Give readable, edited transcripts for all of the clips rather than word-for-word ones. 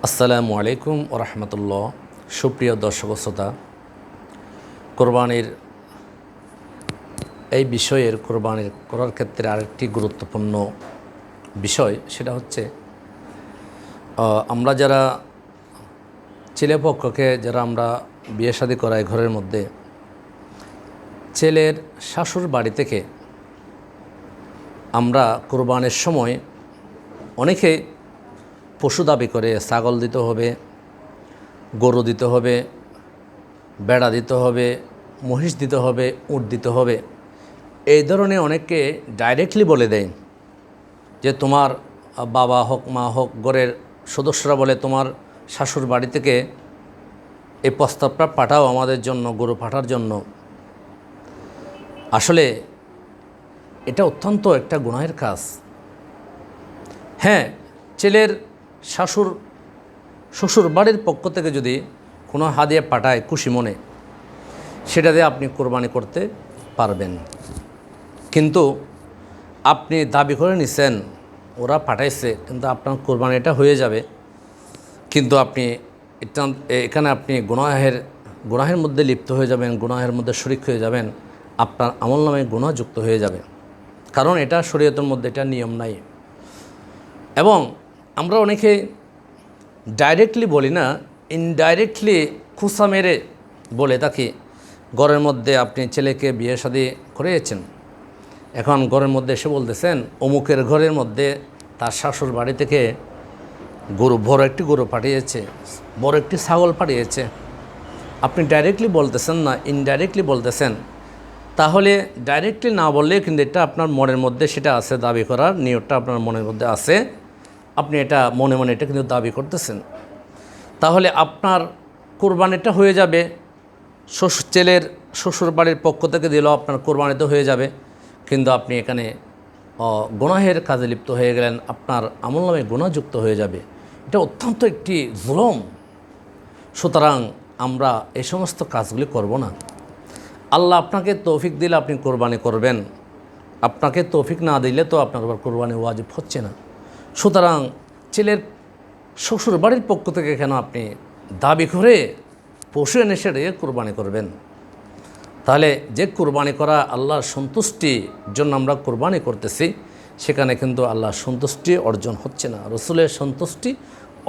আসসালামু আলাইকুম ওয়া রাহমাতুল্লাহ। সুপ্রিয় দর্শক শ্রোতা, কোরবানির এই বিষয়ের কোরবানির করার ক্ষেত্রে আরেকটি গুরুত্বপূর্ণ বিষয়, সেটা হচ্ছে আমরা যারা ছেলেপক্ষকে যারা আমরা বিয়ে শাদী করাই, ঘরের মধ্যে ছেলের শাশুর বাড়ি থেকে আমরা কোরবানির সময় অনেকে পশু দাবি করে। ছাগল দিতে হবে, গরু দিতে হবে, বেড়া দিতে হবে, মহিষ দিতে হবে, উট দিতে হবে। এই ধরনের অনেককে ডাইরেক্টলি বলে দেয় যে তোমার বাবা হোক, মা হোক, ঘরের সদস্যরা বলে তোমার শাশুর বাড়ি থেকে এই প্রস্তাবটা পাঠাও আমাদের জন্য, গরু পাঠার জন্য। আসলে এটা অত্যন্ত একটা গুনাহের কাজ। হ্যাঁ, ছেলের শ্বশুর বাড়ির পক্ষ থেকে যদি কোনো হাদিয়া পাঠায় খুশি মনে, সেটা দিয়ে আপনি কোরবানি করতে পারবেন। কিন্তু আপনি দাবি করে নিছেন ওরা পাঠাইছে, কিন্তু আপনার কোরবানিটা হয়ে যাবে, কিন্তু আপনি এখানে আপনি গুনাহের মধ্যে লিপ্ত হয়ে যাবেন, গুনাহের মধ্যে শরিক হয়ে যাবেন, আপনার আমলনামায় গুনাহ যুক্ত হয়ে যাবে। কারণ এটা শরীয়তের মধ্যে এটা নিয়ম নাই। এবং আমরা অনেকে ডাইরেক্টলি বলি না, ইনডাইরেক্টলি খুসা মেরে বলে থাকি। ঘরের মধ্যে আপনি ছেলেকে বিয়ে শাদী করিয়েছেন, এখন ঘরের মধ্যে এসে বলতেছেন অমুকের ঘরের মধ্যে তার শাশুর বাড়ি থেকে বড় একটি গরু পাঠিয়েছে, বড় একটি ছাগল পাঠিয়েছে। আপনি ডাইরেক্টলি বলতেছেন না, ইনডাইরেক্টলি বলতেছেন। তাহলে ডাইরেক্টলি না বললে কিন্তু এটা আপনার মনের মধ্যে সেটা আছে, দাবি করার নিয়তটা আপনার মনের মধ্যে আছে, আপনি এটা মনে মনে এটা কিন্তু দাবি করতেছেন। তাহলে আপনার কোরবানিটা হয়ে যাবে, ছেলের শ্বশুর বাড়ির পক্ষ থেকে দিলেও আপনার কোরবানিতে হয়ে যাবে, কিন্তু আপনি এখানে গুনাহের কাজে লিপ্ত হয়ে গেলেন, আপনার আমলনামে গুনাহযুক্ত হয়ে যাবে। এটা অত্যন্ত একটি জুলুম। সুতরাং আমরা এই সমস্ত কাজগুলি করব না। আল্লাহ আপনাকে তৌফিক দিলে আপনি কোরবানি করবেন, আপনাকে তৌফিক না দিলে তো আপনার আবার কোরবানি ওয়াজিব হচ্ছে না। সুতরাং ছেলের শ্বশুর বাড়ির পক্ষ থেকে কেন আপনি দাবি করে পশু এনে সেটা কোরবানি করবেন? তাহলে যে কোরবানি করা আল্লাহর সন্তুষ্টির জন্য আমরা কোরবানি করতেছি, সেখানে কিন্তু আল্লাহর সন্তুষ্টি অর্জন হচ্ছে না, রসুলের সন্তুষ্টি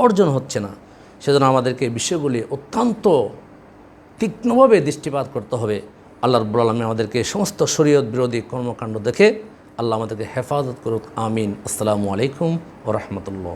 অর্জন হচ্ছে না। সেজন্য আমাদেরকে এই বিষয়গুলি অত্যন্ত তীক্ষ্ণভাবে দৃষ্টিপাত করতে হবে। আল্লাহ রাব্বুল আলামিন আমাদেরকে সমস্ত শরীয়ত বিরোধী কর্মকাণ্ড দেখে আল্লাহ আমাদেরকে হেফাজত করুক। আমিন। আসসালামু আলাইকুম ওয়া রাহমাতুল্লাহ।